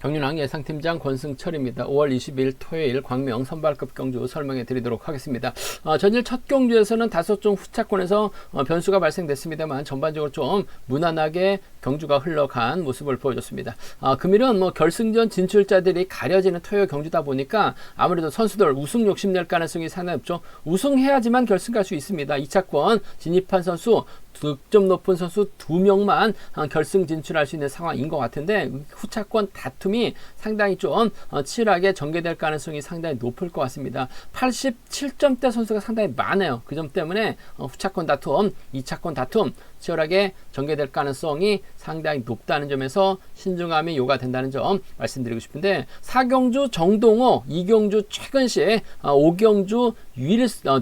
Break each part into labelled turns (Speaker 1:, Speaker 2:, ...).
Speaker 1: 경륜왕 예상팀장 권승철입니다. 5월 20일 토요일 광명 선발급 경주 설명해 드리도록 하겠습니다. 전일 첫 경주에서는 다소 좀 후차권에서 변수가 발생됐습니다만 전반적으로 좀 무난하게 경주가 흘러간 모습을 보여줬습니다. 금일은 결승전 진출자들이 가려지는 토요일 경주다 보니까 아무래도 선수들 우승 욕심낼 가능성이 상당히 높죠. 우승해야지만 결승 갈 수 있습니다. 2차권 진입한 선수 득점 높은 선수 2명만 결승 진출할 수 있는 상황인 것 같은데 후차권 다툼이 상당히 좀 치열하게 전개될 가능성이 상당히 높을 것 같습니다. 87점대 선수가 상당히 많아요. 그 점 때문에 후차권 다툼, 2차권 다툼 치열하게 전개될 가능성이 상당히 높다는 점에서 신중함이 요구된다는 점 말씀드리고 싶은데 4경주 정동호, 2경주 최근식, 5경주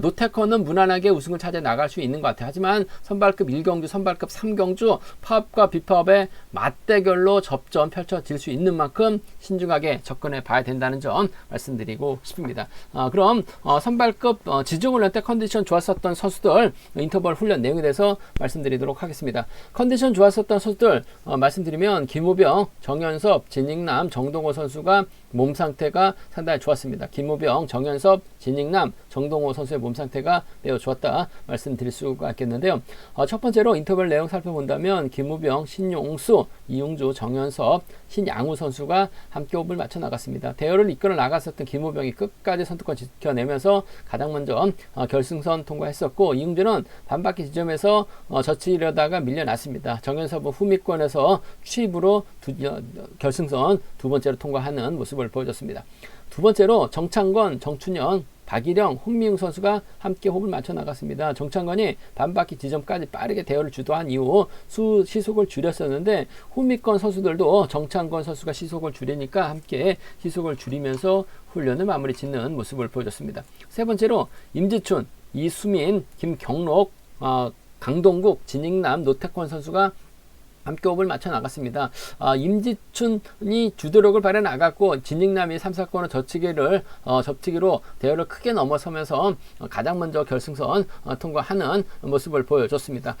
Speaker 1: 노태커는 무난하게 우승을 찾아 나갈 수 있는 것 같아요. 하지만 선발급 1경주, 선발급 3경주 파업과 비파업의 맞대결로 접전 펼쳐질 수 있는 만큼 신중하게 접근해 봐야 된다는 점 말씀드리고 싶습니다. 그럼 선발급 지중훈련 때 컨디션 좋았었던 선수들 인터벌 훈련 내용에 대해서 말씀드리도록 하겠습니다. 컨디션 좋았었던 선수들 말씀드리면 김우병, 정현섭, 진익남, 정동호 선수가 몸 상태가 상당히 좋았습니다. 김우병, 정현섭, 진익남, 정동호 선수의 몸 상태가 매우 좋았다 말씀드릴 수가 있겠는데요. 첫 번째로 인터벌 내용 살펴본다면 김우병, 신용수, 이용주, 정현섭, 신양우 선수가 함께 호흡을 맞춰 나갔습니다. 대회를 이끌어 나갔었던 김우병이 끝까지 선두권 지켜내면서 가장 먼저 결승선 통과했었고 이용주는 반바퀴 지점에서 젖히려다가 밀려났습니다. 정현섭은 후미권에서 취입으로 결승선 두 번째로 통과하는 모습을 보여줬습니다. 두 번째로 정창권, 정춘영, 박일영, 홍미웅 선수가 함께 호흡을 맞춰 나갔습니다. 정창권이 반바퀴 지점까지 빠르게 대회를 주도한 이후 시속을 줄였었는데 후미권 선수들도 정창권 선수가 시속을 줄이니까 함께 시속을 줄이면서 훈련을 마무리 짓는 모습을 보여줬습니다. 세 번째로 임지춘, 이수민, 김경록, 강동국, 진익남, 노태권 선수가 함께 호흡을 맞춰 나갔습니다. 임지춘이 주도력을 발휘해 나갔고 진익남이 3, 4권을 접치기로 대회를 크게 넘어서면서 가장 먼저 결승선 통과하는 모습을 보여줬습니다.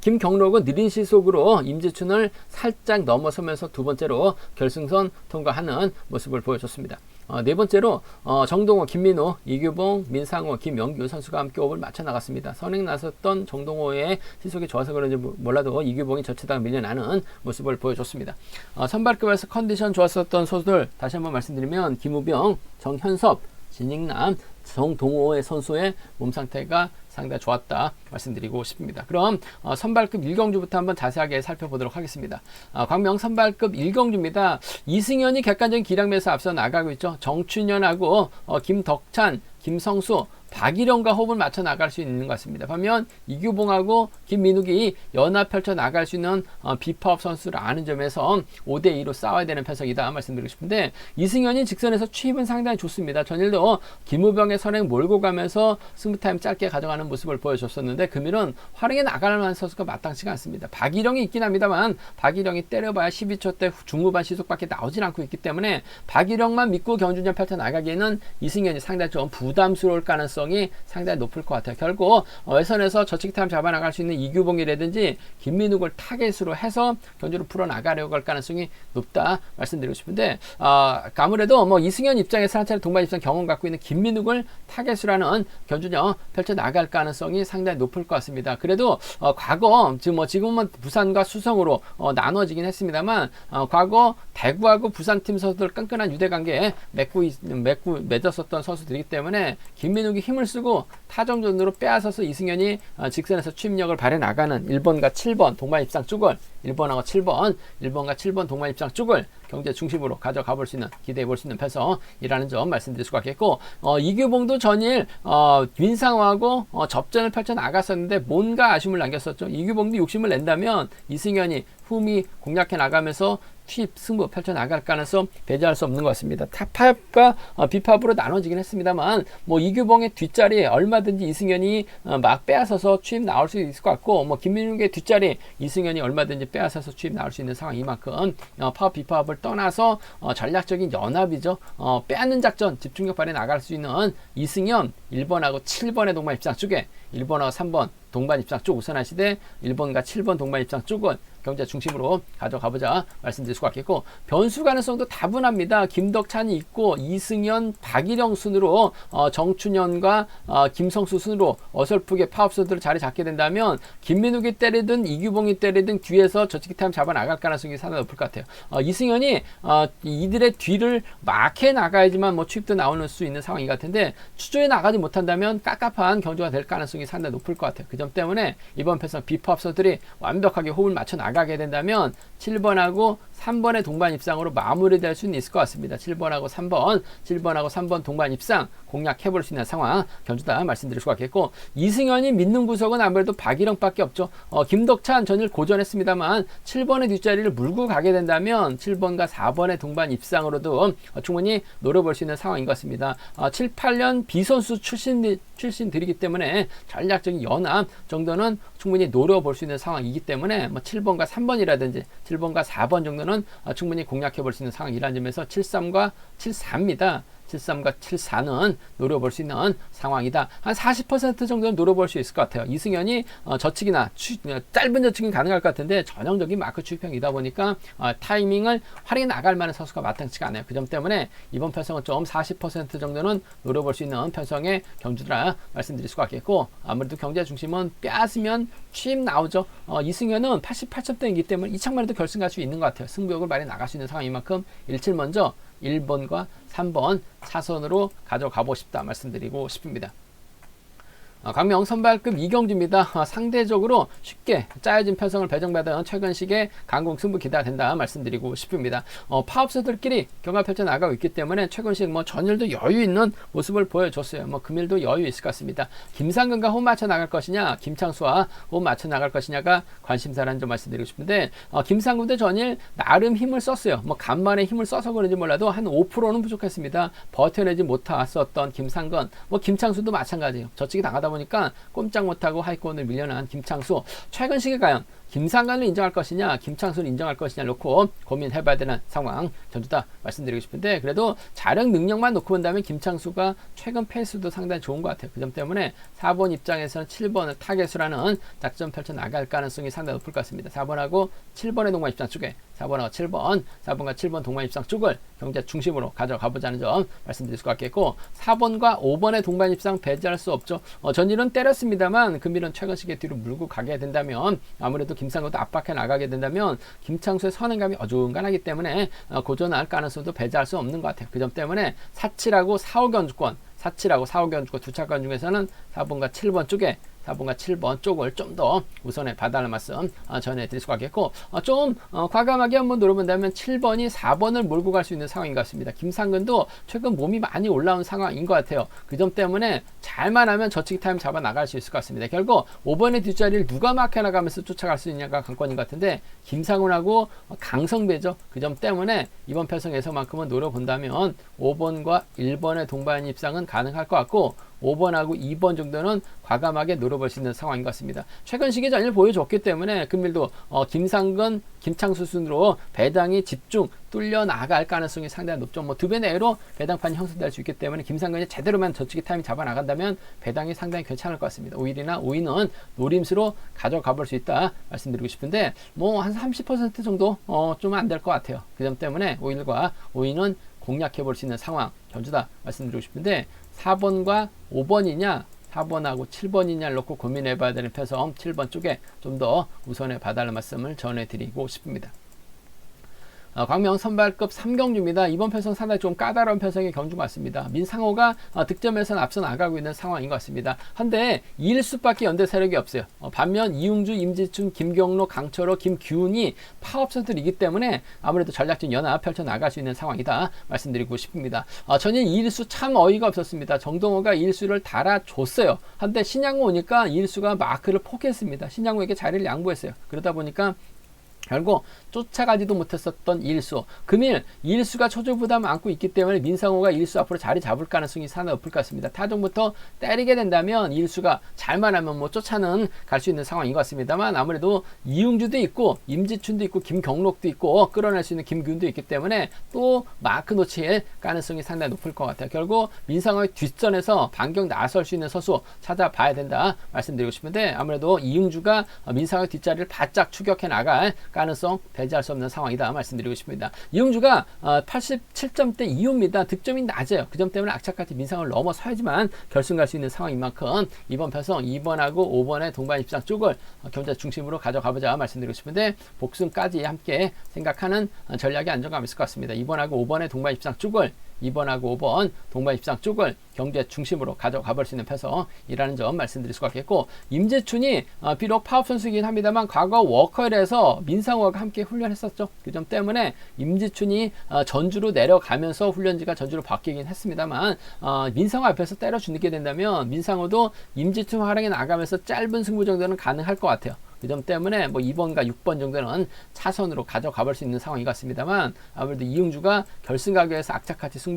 Speaker 1: 김경록은 느린 시속으로 임지춘을 살짝 넘어서면서 두 번째로 결승선 통과하는 모습을 보여줬습니다. 네 번째로 정동호, 김민호, 이규봉, 민상호, 김영규 선수가 함께 호흡을 맞춰 나갔습니다. 선행 나섰던 정동호의 시속이 좋아서 그런지 몰라도 이규봉이 젖히다가 밀려나는 모습을 보여줬습니다. 선발급에서 컨디션 좋았었던 선수들 다시 한번 말씀드리면 김우병, 정현섭, 진익남, 정동호의 선수의 몸 상태가 상당히 좋았다 말씀드리고 싶습니다. 그럼 선발급 1경주부터 한번 자세하게 살펴보도록 하겠습니다. 광명 선발급 1경주입니다. 이승현이 객관적인 기량에서 앞서 나가고 있죠. 정춘현하고 김덕찬, 김성수, 박일영과 호흡을 맞춰 나갈 수 있는 것 같습니다. 반면 이규봉하고 김민욱이 연합 펼쳐 나갈 수 있는 비파업 선수를 아는 점에서 5대2로 싸워야 되는 편성이다 말씀드리고 싶은데 이승현이 직선에서 취입은 상당히 좋습니다. 전일도 김우병의 선행 몰고 가면서 승부타임 짧게 가져가는 모습을 보여줬었는데 금일은 활용해 나갈 만한 선수가 마땅치가 않습니다. 박일영이 있긴 합니다만 박일영이 때려봐야 12초 대 중후반 시속밖에 나오질 않고 있기 때문에 박일영만 믿고 경주전 펼쳐 나가기에는 이승현이 상당히 좀 부담스러울 가능성이 상당히 높을 것 같아요. 결국 외선에서 저치기 타임 잡아나갈 수 있는 이규봉이라든지 김민욱을 타겟으로 해서 경주를 풀어나가려고 할 가능성이 높다 말씀드리고 싶은데 아무래도 이승현 입장에서 한 차례 동반 입장 경험 갖고 있는 김민욱을 타겟으로 하는 경주전 펼쳐나갈 가능성이 상당히 높을 것 같습니다. 그래도 과거 지금은 부산과 수성으로 나눠지긴 했습니다만 과거 대구하고 부산팀 선수들 끈끈한 유대관계에 맺었었던 선수들이기 때문에 김민욱이 힘을 쓰고 타점전으로 빼앗아서 이승현이 직선에서 취입력을 발휘해 나가는 1번과 7번 동반 입상 쪽을 1번과 7번 동반 입상 쪽을 경제 중심으로 가져가 볼 수 있는 기대해 볼 수 있는 편성이라는 점 말씀드릴 수가 있겠고 이규봉도 전일 민상호하고 접전을 펼쳐 나갔었는데 뭔가 아쉬움을 남겼었죠. 이규봉도 욕심을 낸다면 이승현이 후미 공략해 나가면서 취입 승부 펼쳐나갈 가능성 배제할 수 없는 것 같습니다. 타파업과 비파업으로 나눠지긴 했습니다만 이규봉의 뒷자리에 얼마든지 이승현이 막 빼앗아서 취입 나올 수 있을 것 같고 김민욱의 뒷자리 이승현이 얼마든지 빼앗아서 취입 나올 수 있는 상황이만큼 파업 비파업을 떠나서 전략적인 연합이죠. 빼앗는 작전 집중력 발휘해 나갈 수 있는 이승현 1번하고 7번의 동반 입장 쪽에 1번하고 3번 동반 입장 쪽 우선하시되 1번과 7번 동반 입장 쪽은 경제 중심으로 가져가보자 말씀드릴 수가 있겠고, 변수 가능성도 다분합니다. 김덕찬이 있고 이승현, 박일영 순으로 정춘현과 김성수 순으로 어설프게 파업선수들 자리 잡게 된다면 김민욱이 때리든 이규봉이 때리든 뒤에서 저치기 타임 잡아 나갈 가능성이 상당히 높을 것 같아요. 이승현이 이들의 뒤를 막해 나가야지만 뭐 추입도 나오는 수 있는 상황인 것 같은데, 추조에 나가지 못한다면 깝깝한 경주가 될 가능성이 상당히 높을 것 같아요. 그 점 때문에 이번 패선 비파업선수들이 완벽하게 호흡을 맞춰 나가게 된다면 7번하고 3번의 동반 입상으로 마무리될 수는 있을 것 같습니다. 7번하고 3번 동반 입상 공략해볼 수 있는 상황 견주다 말씀드릴 수가 있겠고, 이승현이 믿는 구석은 아무래도 박일영밖에 없죠. 김덕찬 전일 고전했습니다만 7번의 뒷자리를 물고 가게 된다면 7번과 4번의 동반 입상으로도 충분히 노려볼 수 있는 상황인 것 같습니다. 7, 8년 비선수 출신들이기 때문에 전략적인 연합 정도는 충분히 노려볼 수 있는 상황이기 때문에 뭐 7번과 3번이라든지 7번과 4번 정도는 충분히 공략해 볼 수 있는 상황이라는 점에서 73과 74입니다. 73과 74는 노려볼 수 있는 상황이다. 한 40% 정도는 노려볼 수 있을 것 같아요. 이승현이 저측이나 짧은 저측이 가능할 것 같은데 전형적인 마크 추입형이다 보니까 타이밍을 활용해 나갈 만한 선수가 마땅치가 않아요. 그 점 때문에 이번 편성은 좀 40% 정도는 노려볼 수 있는 편성의 경주라 말씀드릴 수가 있겠고, 아무래도 경제 중심은 빼앗으면 취임 나오죠. 이승현은 88점대이기 때문에 이 창만에도 결승 갈 수 있는 것 같아요. 승부욕을 많이 나갈 수 있는 상황인 만큼 1칠 먼저 1번과 3번 차선으로 가져가고 싶다 말씀드리고 싶습니다. 강명 선발급 이경주입니다. 상대적으로 쉽게 짜여진 편성을 배정받은 최근식의 강공 승부 기대가 된다 말씀드리고 싶습니다. 파업수들끼리 경합 펼쳐 나가고 있기 때문에 최근식 뭐 전일도 여유 있는 모습을 보여줬어요. 뭐 금일도 여유 있을 것 같습니다. 김상근과 호흡 맞춰 나갈 것이냐, 김창수와 호흡 맞춰 나갈 것이냐가 관심사라는 점 말씀드리고 싶은데, 김상근도 전일 나름 힘을 썼어요. 뭐 간만에 힘을 써서 그런지 몰라도 한 5%는 부족했습니다. 버텨내지 못했었던 김상근, 뭐 김창수도 마찬가지예요. 저쪽이 나가다 보니까 꼼짝 못하고 하위권을 밀려난 김창수, 최근 시기에 과연 김상근을 인정할 것이냐, 김창수를 인정할 것이냐 놓고 고민해봐야 되는 상황 견주다 말씀드리고 싶은데, 그래도 자력 능력만 놓고 본다면 김창수가 최근 페이스도 상당히 좋은 것 같아요. 그 점 때문에 4번 입장에서는 7번을 타겟으로 하는 작전 펼쳐 나갈 가능성이 상당히 높을 것 같습니다. 4번하고 7번의 동반 입장 쪽에 4번하고 7번, 4번과 7번 동반 입상 쪽을 경제 중심으로 가져가보자는 점 말씀드릴 수가 있겠고, 4번과 5번의 동반 입상 배제할 수 없죠. 전일은 때렸습니다만 금일은 최근 시기에 뒤로 물고 가게 된다면, 아무래도 김상근도 압박해 나가게 된다면 김창수의 선행감이 어중간하기 때문에 고전할 가능성도 배제할 수 없는 것 같아요. 그 점 때문에 4칠하고 4호 견주권, 4칠하고 4호 견주권 두 차권 중에서는 4번과 7번 쪽에 4번과 7번 쪽을 좀 더 우선에 봐달라는 말씀 전해드릴 수가 있겠고, 좀 과감하게 한번 노려본다면 7번이 4번을 몰고 갈 수 있는 상황인 것 같습니다. 김상근도 최근 몸이 많이 올라온 상황인 것 같아요. 그 점 때문에 잘만 하면 저치기 타임 잡아 나갈 수 있을 것 같습니다. 결국 5번의 뒷자리를 누가 막혀 나가면서 쫓아갈 수 있냐가 관건인 것 같은데, 김상훈하고 강성배죠. 그 점 때문에 이번 편성에서만큼은 노려본다면 5번과 1번의 동반 입상은 가능할 것 같고, 5번하고 2번 정도는 과감하게 노려볼 수 있는 상황인 것 같습니다. 최근 시기 전일 보여줬기 때문에 금일도 김상근, 김창수 순으로 배당이 집중 뚫려 나갈 가능성이 상당히 높죠. 뭐 2배 내로 배당판이 형성될 수 있기 때문에 김상근이 제대로만 저치기 타임이 잡아 나간다면 배당이 상당히 괜찮을 것 같습니다. 5일이나 5위는 노림수로 가져가 볼 수 있다 말씀드리고 싶은데, 뭐 한 30% 정도 좀 안 될 것 같아요. 그 점 때문에 5일과 5위는 공략해 볼 수 있는 상황 견주다 말씀드리고 싶은데, 4번과 5번이냐 4번하고 7번이냐를 놓고 고민해 봐야 되는 편성 7번 쪽에 좀 더 우선해 봐달라는 말씀을 전해드리고 싶습니다. 광명 선발급 3경주입니다. 이번 편성 상당히 좀 까다로운 편성의 경주 같습니다. 민상호가 득점에서는 앞서 나가고 있는 상황인 것 같습니다. 한데 2일수밖에 연대 세력이 없어요. 반면 이웅주, 임지춘, 김경로, 강철호, 김규훈이 파업선수들이기 때문에 아무래도 전략적 연합 펼쳐 나갈 수 있는 상황이다 말씀드리고 싶습니다. 전일 2일수 참 어이가 없었습니다. 정동호가 2일수를 달아줬어요. 한데 신양호 오니까 2일수가 마크를 포기했습니다. 신양호에게 자리를 양보했어요. 그러다 보니까 결국 쫓아가지도 못했었던 이일수. 금일 이일수가 초조부담 안고 있기 때문에 민상호가 이일수 앞으로 자리 잡을 가능성이 상당히 높을 것 같습니다. 타종부터 때리게 된다면 이일수가 잘만 하면 뭐 쫓아는 갈 수 있는 상황인 것 같습니다만, 아무래도 이응주도 있고 임지춘도 있고 김경록도 있고 끌어낼 수 있는 김균도 있기 때문에 또 마크 놓칠 가능성이 상당히 높을 것 같아요. 결국 민상호의 뒷선에서 반격 나설 수 있는 선수 찾아봐야 된다 말씀드리고 싶은데, 아무래도 이응주가 민상호의 뒷자리를 바짝 추격해 나갈 가능성 배제할 수 없는 상황이다 말씀드리고 싶습니다. 이응주가 87점대 이후입니다. 득점이 낮아요. 그 점 때문에 악착같이 민상호를 넘어서야지만 결승 갈 수 있는 상황인 만큼 이번 편성 2번하고 5번의 동반 입상 쪽을 경자 중심으로 가져가보자 말씀드리고 싶은데, 복승까지 함께 생각하는 전략이 안정감 있을 것 같습니다. 2번하고 5번의 동반 입상 쪽을 2번하고 5번 동반 입상 쪽을 경제 중심으로 가져가 볼 수 있는 편성이라는 점 말씀드릴 수가 있겠고, 임재춘이 비록 파업 선수이긴 합니다만 과거 워커힐에서 민상호가 함께 훈련했었죠. 그 점 때문에 임재춘이 전주로 내려가면서 훈련지가 전주로 바뀌긴 했습니다만, 민상호 앞에서 때려주게 된다면 민상호도 임재춘 활용에 나가면서 짧은 승부 정도는 가능할 것 같아요. 그 점 때문에 뭐 2번과 6번 정도는 차선으로 가져가 볼 수 있는 상황인 것 같습니다만, 아무래도 이응주가 결승 가격에서 악착같이 승부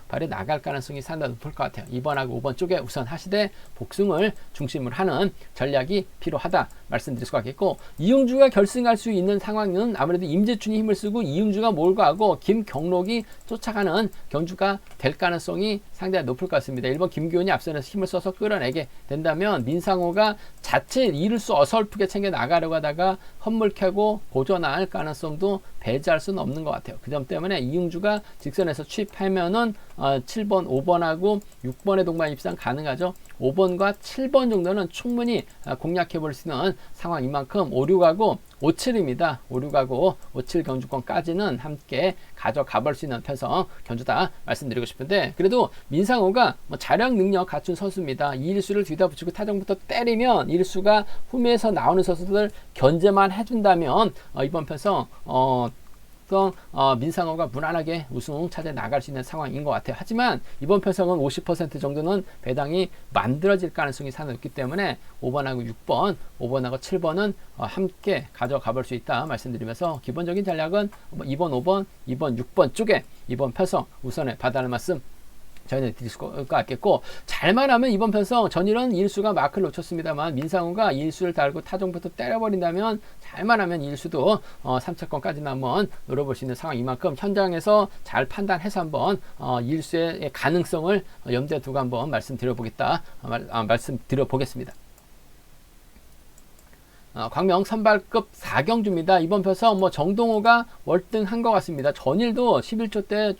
Speaker 1: 발에 나갈 가능성이 상당히 높을 것 같아요. 2번하고 5번 쪽에 우선 하시되 복승을 중심으로 하는 전략이 필요하다 말씀드릴 수가 있겠고, 이응주가 결승할 수 있는 상황은 아무래도 임재춘이 힘을 쓰고 이응주가 몰고 가고 김경록이 쫓아가는 경주가 될 가능성이 상당히 높을 것 같습니다. 1번 김규현이 앞선에서 힘을 써서 끌어내게 된다면 민상호가 자체 이룰수 어설프게 챙겨 나가려고 하다가 헛물 캐고 고전할 가능성도 배제할 수는 없는 것 같아요. 그 점 때문에 이응주가 직선에서 취입하면은 7번, 5번하고 6번의 동반 입상 가능하죠. 5번과 7번 정도는 충분히 공략해 볼 수 있는 상황인 만큼 5, 6하고 5, 7입니다. 5, 6하고 5, 7 경주권까지는 함께 가져가 볼 수 있는 편성 경주다 말씀드리고 싶은데, 그래도 민상호가 뭐 자력 능력 갖춘 선수입니다. 이일수를 뒤다 붙이고 타정부터 때리면 이일수가 후미에서 나오는 선수들 견제만 해준다면 이번 편성 민상호가 무난하게 우승 차지해 나갈 수 있는 상황인 것 같아요. 하지만 이번 편성은 50% 정도는 배당이 만들어질 가능성이 상당히 높기 때문에 5번하고 6번, 5번하고 7번은 함께 가져가 볼 수 있다 말씀드리면서, 기본적인 전략은 2번, 5번, 2번, 6번 쪽에 이번 편성 우선에 받아낼 말씀 저희는 드릴 것 같겠고, 잘만 하면 이번 편성 전일은 이일수가 마크를 놓쳤습니다만 민상호가 이일수를 달고 타종부터 때려버린다면, 잘만 하면 이일수도 3차권까지는 한번 노려볼 수 있는 상황인 만큼 현장에서 잘 판단해서 한번 이일수의 가능성을 염두에 두고 한번 말씀드려보겠습니다. 광명 선발급 4경주입니다. 이번 편성 뭐 정동호가 월등한 것 같습니다. 전일도 11초 때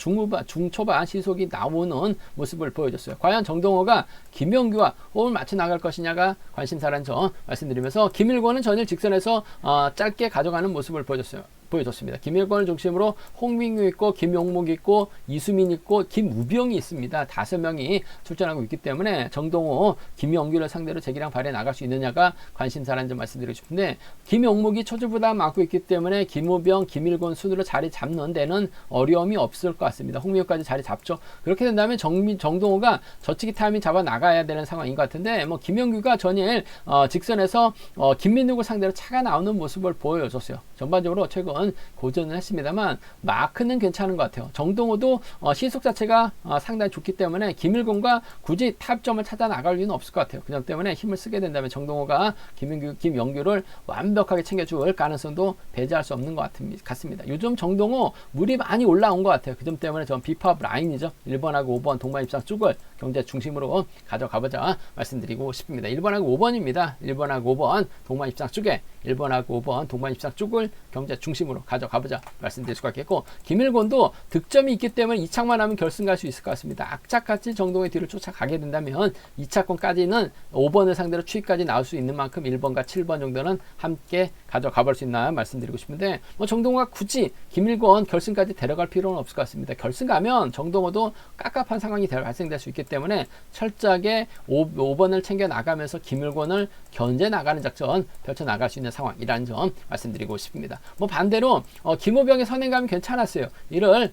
Speaker 1: 중초반 시속이 나오는 모습을 보여줬어요. 과연 정동호가 김영규와 호흡을 맞춰 나갈 것이냐가 관심사라는 점 말씀드리면서, 김일권은 전일 직선에서 짧게 가져가는 모습을 보여줬습니다. 김일권을 중심으로 홍민규 있고 김용목 있고 이수민 있고 김우병이 있습니다. 5명이 출전하고 있기 때문에 정동호, 김영규를 상대로 재기량 발휘해 나갈 수 있느냐가 관심사라는 점 말씀드리고 싶은데, 김용목이 초주부담 맡고 있기 때문에 김우병, 김일권 순으로 자리 잡는 데는 어려움이 없을 것 같습니다. 홍민규까지 자리 잡죠. 그렇게 된다면 정동호가 저치기 타이밍 잡아 나가야 되는 상황인 것 같은데, 뭐 김영규가 전일 직선에서 김민욱을 상대로 차가 나오는 모습을 보여줬어요. 전반적으로 최근 고전을 했습니다만 마크는 괜찮은 것 같아요. 정동호도 시속 자체가 상당히 좋기 때문에 김일곤과 굳이 타점을 찾아 나갈 이유는 없을 것 같아요. 그 점 때문에 힘을 쓰게 된다면 정동호가 김영규를 완벽하게 챙겨줄 가능성도 배제할 수 없는 것 같습니다. 요즘 정동호 물이 많이 올라온 것 같아요. 그 점 때문에 전 비파업 라인이죠. 1번하고 5번 동반 입상 쪽을 경제 중심으로 가져가보자 말씀드리고 싶습니다. 1번하고 5번입니다. 1번하고 5번 동반 입상 쪽에 1번하고 5번 동반 입상 쪽을 경제 중심으로 가져가보자 말씀드릴 수가 있겠고, 김일곤도 득점이 있기 때문에 2착만 하면 결승 갈 수 있을 것 같습니다. 악착같이 정동의 뒤를 쫓아가게 된다면 2차권까지는 5번을 상대로 추위까지 나올 수 있는 만큼 1번과 7번 정도는 함께 가져가볼 수 있나 말씀드리고 싶은데, 뭐 정동호가 굳이 김일권 결승까지 데려갈 필요는 없을 것 같습니다. 결승 가면 정동호도 깝깝한 상황이 발생될 수 있기 때문에 철저하게 5번을 챙겨 나가면서 김일권을 견제 나가는 작전 펼쳐 나갈 수 있는 상황이라는 점 말씀드리고 싶습니다. 뭐 반대로 김호병의 선행감이 괜찮았어요. 이를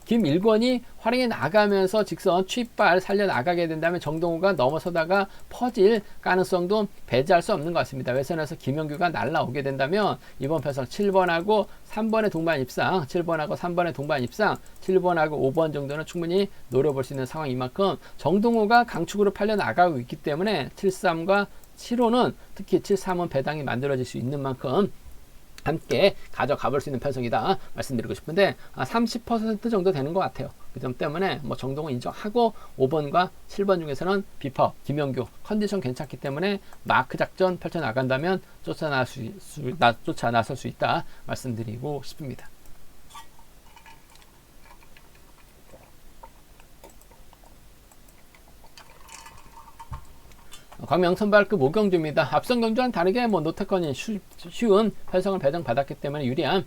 Speaker 1: 김일권이 활용해 나가면서 직선 취발 살려 나가게 된다면 정동호가 넘어서다가 퍼질 가능성도 배제할 수 없는 것 같습니다. 외선에서 김영규가 날라오게 된다면 이번 편성 7번하고 3번의 동반 입상, 7번하고 3번의 동반 입상, 7번하고 5번 정도는 충분히 노려볼 수 있는 상황인 만큼 정동호가 강축으로 팔려 나가고 있기 때문에 73과 7호는 특히 73은 배당이 만들어질 수 있는 만큼 함께 가져가 볼 수 있는 편성이다 말씀드리고 싶은데 30% 정도 되는 것 같아요. 그 점 때문에 뭐 정동호 인정하고 5번과 7번 중에서는 비퍼, 김영규 컨디션 괜찮기 때문에 마크 작전 펼쳐 나간다면 쫓아 나설 수 있다 말씀드리고 싶습니다. 광명 선발급 오경주입니다. 앞선 경주와는 다르게 노태권이 쉬운 편성을 배정받았기 때문에 유리한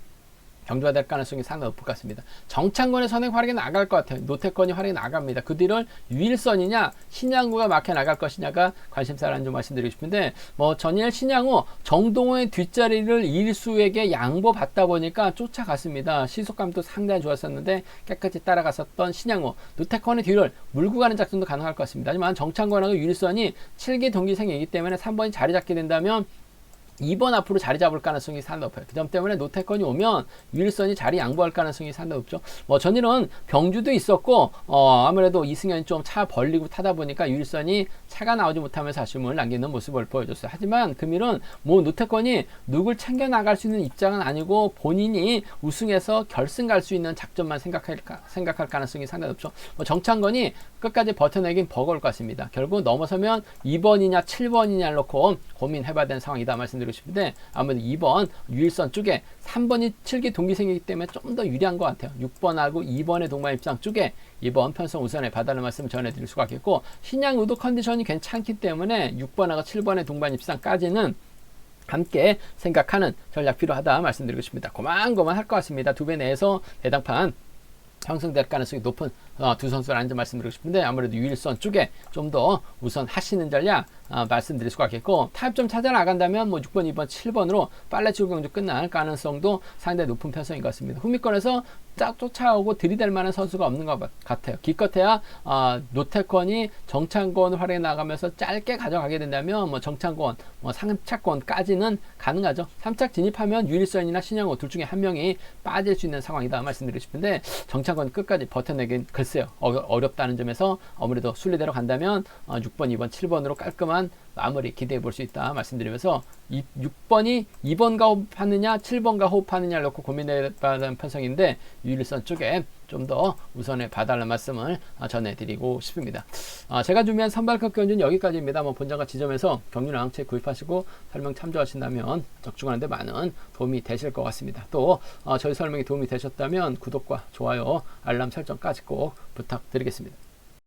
Speaker 1: 경주가 될 가능성이 상당히 높을 것 같습니다. 정창권의 선행 활약이 나갈 것 같아요. 노태권이 활약이 나갑니다. 그 뒤를 유일선이냐 신양구가 막혀 나갈 것이냐가 관심사라는 점 말씀드리고 싶은데 전일 신양호 정동호의 뒷자리를 이일수에게 양보받다 보니까 쫓아갔습니다. 시속감도 상당히 좋았었는데 깨끗이 따라갔었던 신양호 노태권의 뒤를 물고 가는 작전도 가능할 것 같습니다. 하지만 정창권하고 유일선이 7기 동기생이기 때문에 3번이 자리 잡게 된다면 2번 앞으로 자리 잡을 가능성이 상당히 높아요. 그 점 때문에 노태권이 오면 유일선이 자리 양보할 가능성이 상당히 높죠. 전일은 병주도 있었고 아무래도 이승현이 좀 차 벌리고 타다 보니까 유일선이 차가 나오지 못하면서 아쉬움을 남기는 모습을 보여줬어요. 하지만 금일은 노태권이 누굴 챙겨 나갈 수 있는 입장은 아니고 본인이 우승해서 결승 갈 수 있는 작전만 생각할 가능성이 상당히 높죠. 정창건이 끝까지 버텨내긴 버거울 것 같습니다. 결국 넘어서면 2번이냐 7번이냐를 놓고 고민해봐야 되는 상황이다 말씀드리고 싶은데 아무래도 2번 유일선 쪽에 3번이 7기 동기생이기 때문에 좀 더 유리한 것 같아요. 6번하고 2번의 동반 입상 쪽에 이번 편성 우선에 봐달라는 말씀을 전해드릴 수가 있겠고 신양우도 컨디션이 괜찮기 때문에 6번하고 7번의 동반 입상까지는 함께 생각하는 전략 필요하다 말씀드리고 싶습니다. 고만고만 할 것 같습니다. 두 배 내에서 대당판 형성될 가능성이 높은 두 선수라는 점 말씀드리고 싶은데 아무래도 유일선 쪽에 좀 더 우선 하시는 전략 말씀드릴 수가 있겠고 타협점 찾아 나간다면 6번, 2번, 7번으로 빨래 치고 경주 끝날 가능성도 상당히 높은 편성인 것 같습니다. 후미권에서 쫙 쫓아오고 들이댈 만한 선수가 없는 것 같아요. 기껏해야 노태권이 정창권 활용해 나가면서 짧게 가져가게 된다면 정창권, 3차권까지는 가능하죠. 3착 진입하면 유일선이나 신영호 둘 중에 한 명이 빠질 수 있는 상황이다 말씀드리고 싶은데 정창권 끝까지 버텨내긴 글쎄요. 어렵다는 점에서 아무래도 순리대로 간다면 6번, 2번, 7번으로 깔끔한 마무리 기대해 볼 수 있다 말씀드리면서 6번이 2번과 호흡하느냐 7번과 호흡하느냐를 놓고 고민해 봐야 하는 편성인데 유일선 쪽에 좀 더 우선에 봐달라는 말씀을 전해드리고 싶습니다. 제가 준비한 선발급 경주는 여기까지입니다. 본장과 지점에서 경륜왕 책 구입하시고 설명 참조하신다면 적중하는 데 많은 도움이 되실 것 같습니다. 또 저희 설명이 도움이 되셨다면 구독과 좋아요 알람 설정까지 꼭 부탁드리겠습니다.